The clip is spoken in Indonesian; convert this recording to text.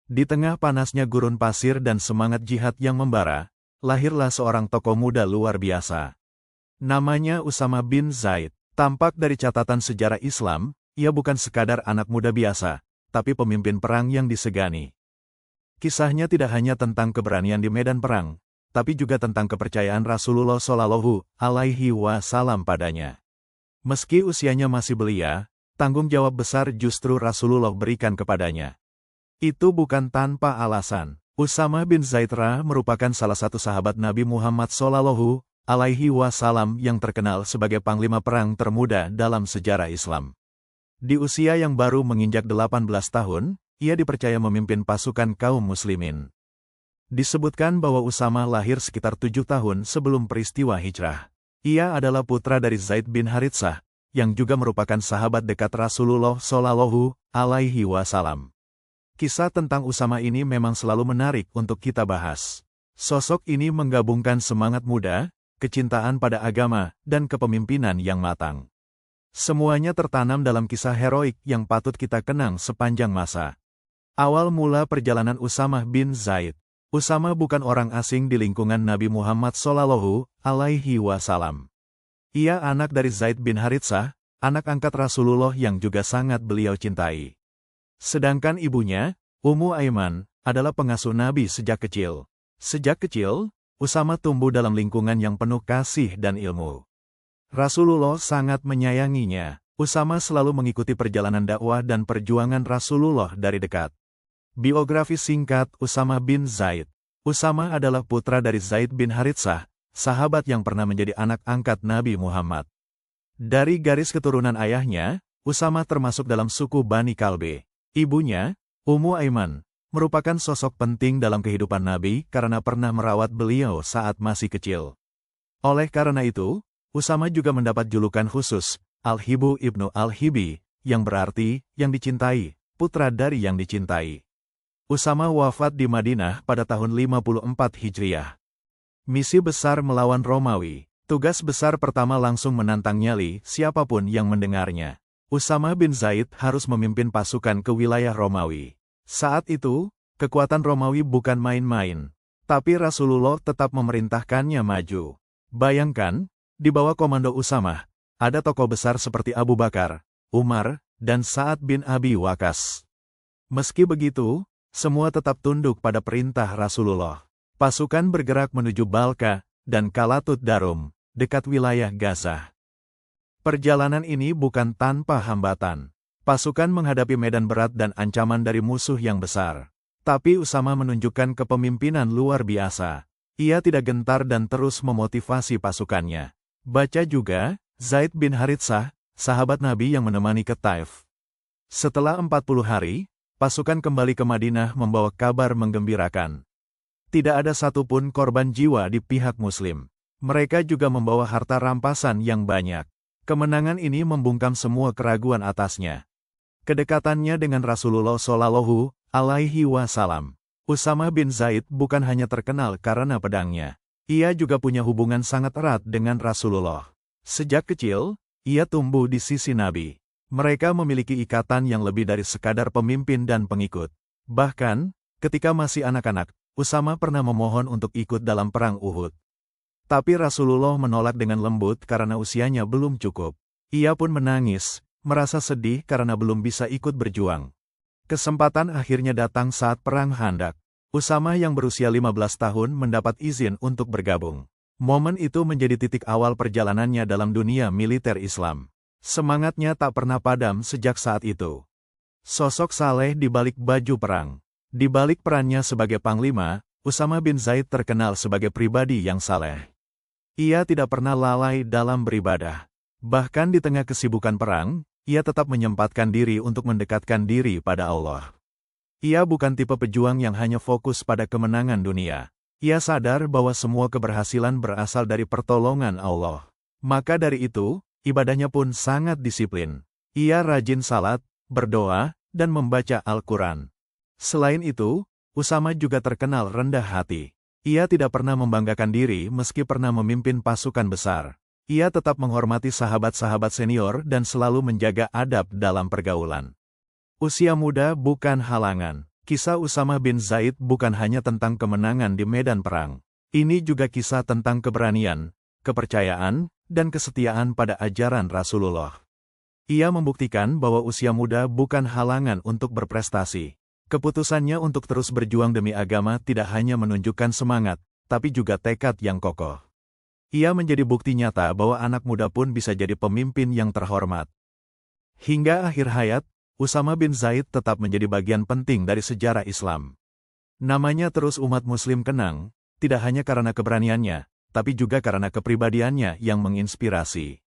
Di tengah panasnya gurun pasir dan semangat jihad yang membara, lahirlah seorang tokoh muda luar biasa. Namanya Usama bin Zaid. Tampak dari catatan sejarah Islam, ia bukan sekadar anak muda biasa, tapi pemimpin perang yang disegani. Kisahnya tidak hanya tentang keberanian di medan perang, tapi juga tentang kepercayaan Rasulullah Shallallahu Alaihi Wasallam padanya. Meski usianya masih belia, tanggung jawab besar justru Rasulullah berikan kepadanya. Itu bukan tanpa alasan. Usama bin Zaid merupakan salah satu sahabat Nabi Muhammad Shallallahu Alaihi Wasallam yang terkenal sebagai panglima perang termuda dalam sejarah Islam. Di usia yang baru menginjak 18 tahun, ia dipercaya memimpin pasukan kaum muslimin. Disebutkan bahwa Usama lahir sekitar 7 tahun sebelum peristiwa hijrah. Ia adalah putra dari Zaid bin Haritsah, yang juga merupakan sahabat dekat Rasulullah Shallallahu Alaihi Wasallam. Kisah tentang Usama ini memang selalu menarik untuk kita bahas. Sosok ini menggabungkan semangat muda, kecintaan pada agama, dan kepemimpinan yang matang. Semuanya tertanam dalam kisah heroik yang patut kita kenang sepanjang masa. Awal mula perjalanan Usama bin Zaid. Usama bukan orang asing di lingkungan Nabi Muhammad Shallallahu Alaihi Wasallam. Ia anak dari Zaid bin Haritsah, anak angkat Rasulullah yang juga sangat beliau cintai. Sedangkan ibunya, Ummu Aiman, adalah pengasuh Nabi sejak kecil. Sejak kecil, Usama tumbuh dalam lingkungan yang penuh kasih dan ilmu. Rasulullah sangat menyayanginya. Usama selalu mengikuti perjalanan dakwah dan perjuangan Rasulullah dari dekat. Biografi singkat Usama bin Zaid. Usama adalah putra dari Zaid bin Haritsah, sahabat yang pernah menjadi anak angkat Nabi Muhammad. Dari garis keturunan ayahnya, Usama termasuk dalam suku Bani Kalbe. Ibunya, Ummu Aiman, merupakan sosok penting dalam kehidupan Nabi karena pernah merawat beliau saat masih kecil. Oleh karena itu, Usama juga mendapat julukan khusus, Al-Hibu ibnu Al-Hibi, yang berarti, yang dicintai, putra dari yang dicintai. Usama wafat di Madinah pada tahun 54 Hijriah. Misi besar melawan Romawi. Tugas besar pertama langsung menantang nyali siapapun yang mendengarnya. Usama bin Zaid harus memimpin pasukan ke wilayah Romawi. Saat itu, kekuatan Romawi bukan main-main, tapi Rasulullah tetap memerintahkannya maju. Bayangkan, di bawah komando Usama, ada tokoh besar seperti Abu Bakar, Umar, dan Sa'ad bin Abi Waqqas. Meski begitu, semua tetap tunduk pada perintah Rasulullah. Pasukan bergerak menuju Balka dan Kalatut Darum, dekat wilayah Gaza. Perjalanan ini bukan tanpa hambatan. Pasukan menghadapi medan berat dan ancaman dari musuh yang besar. Tapi Usama menunjukkan kepemimpinan luar biasa. Ia tidak gentar dan terus memotivasi pasukannya. Baca juga, Zaid bin Haritsah, sahabat Nabi yang menemani ke Taif. Setelah 40 hari, pasukan kembali ke Madinah membawa kabar menggembirakan. Tidak ada satupun korban jiwa di pihak Muslim. Mereka juga membawa harta rampasan yang banyak. Kemenangan ini membungkam semua keraguan atasnya. Kedekatannya dengan Rasulullah Shallallahu Alaihi Wasallam. Usama bin Zaid bukan hanya terkenal karena pedangnya. Ia juga punya hubungan sangat erat dengan Rasulullah. Sejak kecil, ia tumbuh di sisi Nabi. Mereka memiliki ikatan yang lebih dari sekadar pemimpin dan pengikut. Bahkan, ketika masih anak-anak, Usama pernah memohon untuk ikut dalam perang Uhud. Tapi Rasulullah menolak dengan lembut karena usianya belum cukup. Ia pun menangis, merasa sedih karena belum bisa ikut berjuang. Kesempatan akhirnya datang saat perang Khandaq. Usama yang berusia 15 tahun mendapat izin untuk bergabung. Momen itu menjadi titik awal perjalanannya dalam dunia militer Islam. Semangatnya tak pernah padam sejak saat itu. Sosok saleh di balik baju perang. Di balik perannya sebagai panglima, Usama bin Zaid terkenal sebagai pribadi yang saleh. Ia tidak pernah lalai dalam beribadah. Bahkan di tengah kesibukan perang, ia tetap menyempatkan diri untuk mendekatkan diri pada Allah. Ia bukan tipe pejuang yang hanya fokus pada kemenangan dunia. Ia sadar bahwa semua keberhasilan berasal dari pertolongan Allah. Maka dari itu, ibadahnya pun sangat disiplin. Ia rajin salat, berdoa, dan membaca Al-Quran. Selain itu, Usama juga terkenal rendah hati. Ia tidak pernah membanggakan diri meski pernah memimpin pasukan besar. Ia tetap menghormati sahabat-sahabat senior dan selalu menjaga adab dalam pergaulan. Usia muda bukan halangan. Kisah Usama bin Zaid bukan hanya tentang kemenangan di medan perang. Ini juga kisah tentang keberanian, kepercayaan, dan kesetiaan pada ajaran Rasulullah. Ia membuktikan bahwa usia muda bukan halangan untuk berprestasi. Keputusannya untuk terus berjuang demi agama tidak hanya menunjukkan semangat, tapi juga tekad yang kokoh. Ia menjadi bukti nyata bahwa anak muda pun bisa jadi pemimpin yang terhormat. Hingga akhir hayat, Usama bin Zaid tetap menjadi bagian penting dari sejarah Islam. Namanya terus umat Muslim kenang, tidak hanya karena keberaniannya, tapi juga karena kepribadiannya yang menginspirasi.